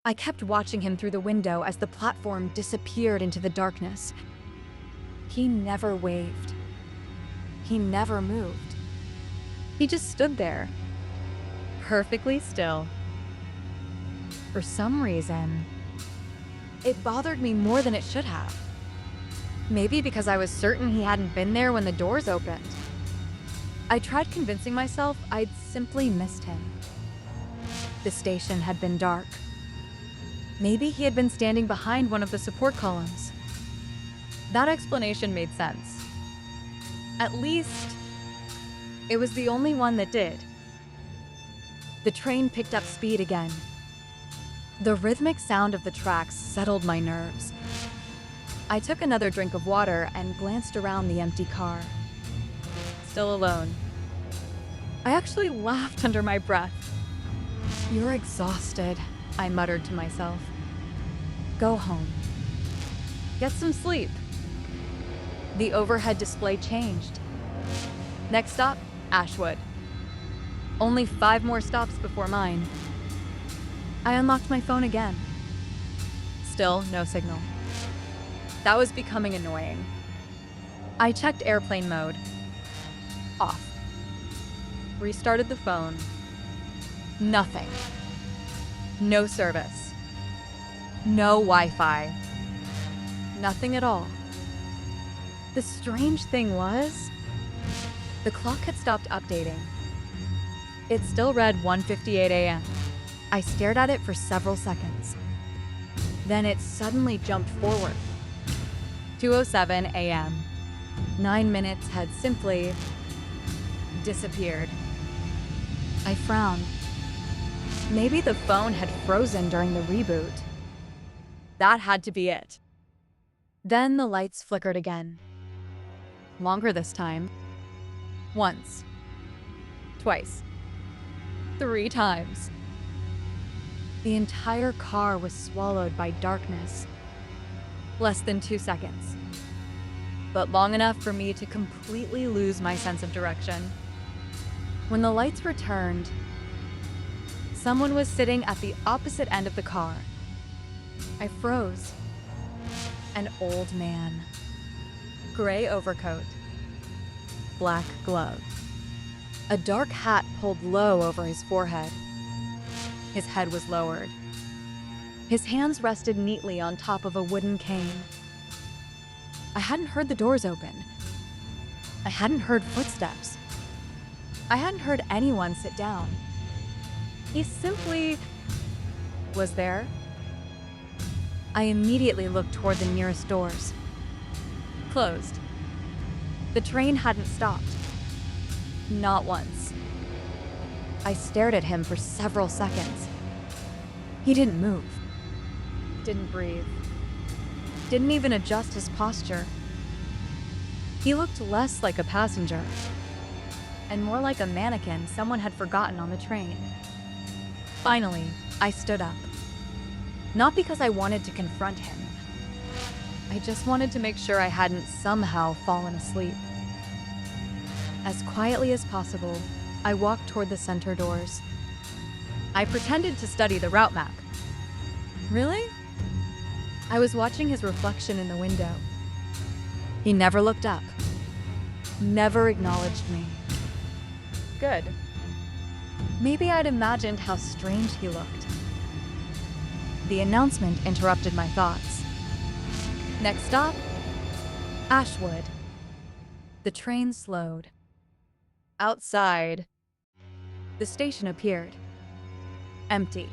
I kept watching him through the window as the platform disappeared into the darkness. He never waved. He never moved. He just stood there, perfectly still. For some reason, it bothered me more than it should have. Maybe because I was certain he hadn't been there when the doors opened. I tried convincing myself I'd simply missed him. The station had been dark. Maybe he had been standing behind one of the support columns. That explanation made sense. At least, it was the only one that did. The train picked up speed again. The rhythmic sound of the tracks settled my nerves. I took another drink of water and glanced around the empty car. Still alone. I actually laughed under my breath. "You're exhausted," I muttered to myself. "Go home. Get some sleep." The overhead display changed. Next stop, Ashwood. Only 5 more stops before mine. I unlocked my phone again. Still no signal. That was becoming annoying. I checked airplane mode. Off. Restarted the phone. Nothing. No service. No Wi-Fi. Nothing at all. The strange thing was, the clock had stopped updating. It still read 1:58 a.m. I stared at it for several seconds. Then it suddenly jumped forward. 2:07 a.m. 9 minutes had simply disappeared. I frowned. Maybe the phone had frozen during the reboot. That had to be it. Then the lights flickered again. Longer this time. Once. Twice. 3 times. The entire car was swallowed by darkness. Less than 2 seconds. But long enough for me to completely lose my sense of direction. When the lights returned, someone was sitting at the opposite end of the car. I froze. An old man. Gray overcoat. Black glove. A dark hat pulled low over his forehead. His head was lowered. His hands rested neatly on top of a wooden cane. I hadn't heard the doors open. I hadn't heard footsteps. I hadn't heard anyone sit down. He simply was there. I immediately looked toward the nearest doors. Closed. The train hadn't stopped. Not once. I stared at him for several seconds. He didn't move. Didn't breathe. Didn't even adjust his posture. He looked less like a passenger and more like a mannequin someone had forgotten on the train. Finally, I stood up. Not because I wanted to confront him. I just wanted to make sure I hadn't somehow fallen asleep. As quietly as possible, I walked toward the center doors. I pretended to study the route map. Really? I was watching his reflection in the window. He never looked up. Never acknowledged me. Good. Maybe I'd imagined how strange he looked. The announcement interrupted my thoughts. Next stop, Ashwood. The train slowed. Outside, the station appeared. Empty.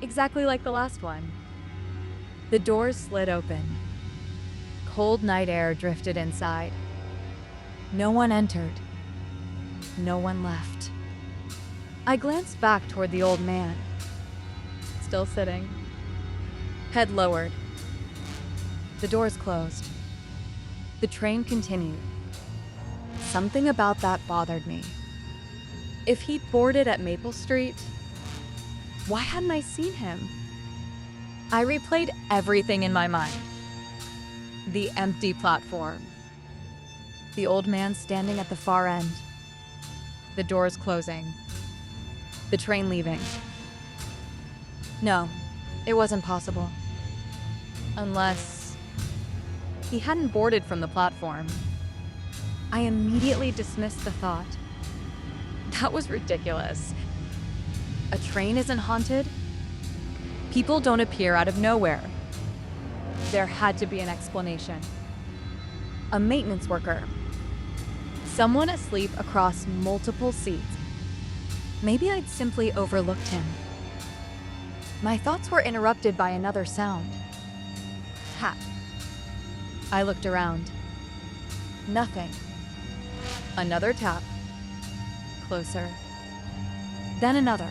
Exactly like the last one. The doors slid open. Cold night air drifted inside. No one entered. No one left. I glanced back toward the old man. Still sitting. Head lowered. The doors closed. The train continued. Something about that bothered me. If he'd boarded at Maple Street, why hadn't I seen him? I replayed everything in my mind. The empty platform. The old man standing at the far end. The doors closing. The train leaving. No, It wasn't possible. Unless he hadn't boarded from the platform. I immediately dismissed the thought. That was ridiculous. A train isn't haunted. People don't appear out of nowhere. There had to be an explanation. A maintenance worker. Someone asleep across multiple seats. Maybe I'd simply overlooked him. My thoughts were interrupted by another sound. Tap. I looked around. Nothing. Another tap. Closer. Then another.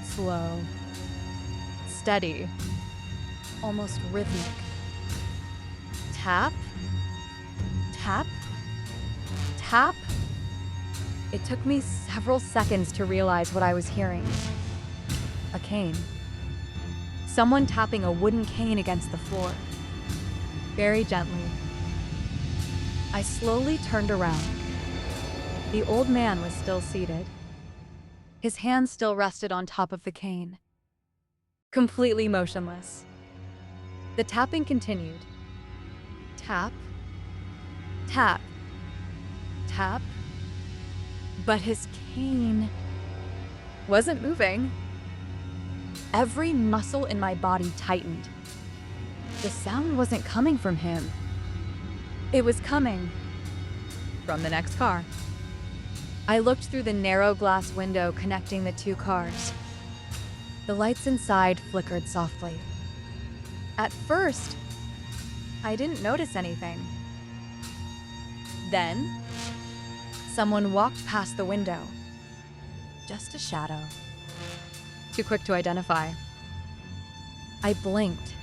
Slow. Steady. Almost rhythmic. Tap. Tap. Tap. It took me several seconds to realize what I was hearing. A cane. Someone tapping a wooden cane against the floor. Very gently. I slowly turned around. The old man was still seated. His hand still rested on top of the cane. Completely motionless. The tapping continued. Tap. Tap. Tap. But his cane wasn't moving. Every muscle in my body tightened. The sound wasn't coming from him. It was coming from the next car. I looked through the narrow glass window connecting the two cars. The lights inside flickered softly. At first, I didn't notice anything. Then, someone walked past the window. Just a shadow. Too quick to identify. I blinked.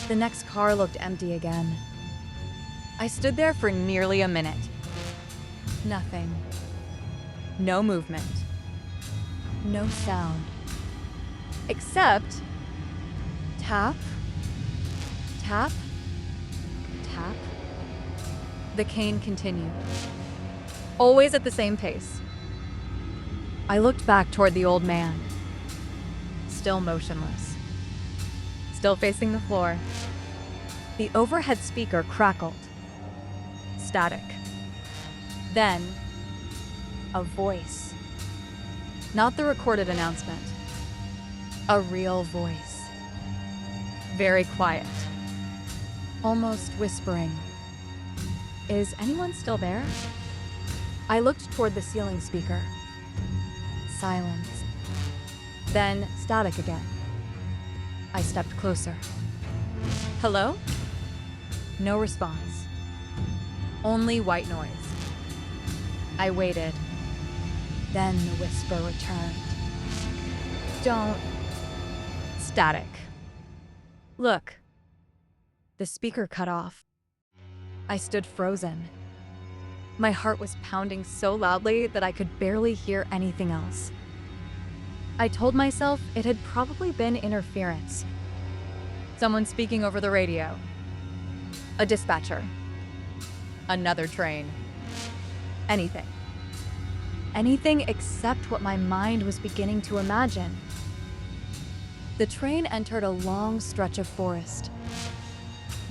The next car looked empty again. I stood there for nearly a minute. Nothing. No movement. No sound. Except tap, tap, tap. The cane continued. Always at the same pace. I looked back toward the old man. Still motionless. Still facing the floor. The overhead speaker crackled. Static. Then, a voice. Not the recorded announcement. A real voice. Very quiet. Almost whispering. Is anyone still there? I looked toward the ceiling speaker. Silence. Then static again. I stepped closer. Hello? No response. Only white noise. I waited. Then the whisper returned. Don't. Static. Look. The speaker cut off. I stood frozen. My heart was pounding so loudly that I could barely hear anything else. I told myself it had probably been interference. Someone speaking over the radio. A dispatcher. Another train. Anything. Anything except what my mind was beginning to imagine. The train entered a long stretch of forest.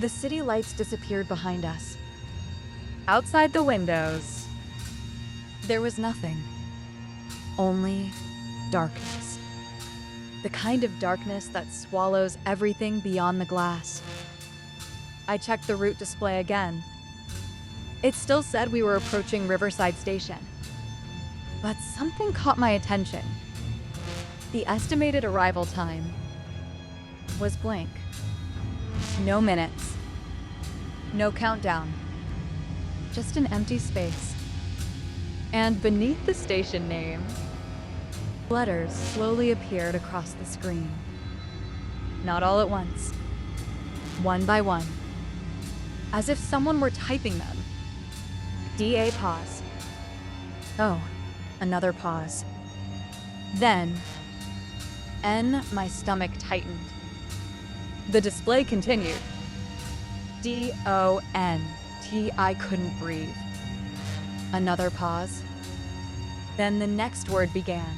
The city lights disappeared behind us. Outside the windows, there was nothing. Only darkness. The kind of darkness that swallows everything beyond the glass. I checked the route display again. It still said we were approaching Riverside Station. But something caught my attention. The estimated arrival time was blank. No minutes. No countdown. Just an empty space. And beneath the station name, letters slowly appeared across the screen. Not all at once. One by one. As if someone were typing them. DA pause. Oh, another pause. Then, N, my stomach tightened. The display continued. DON. T, I couldn't breathe. Another pause. Then the next word began.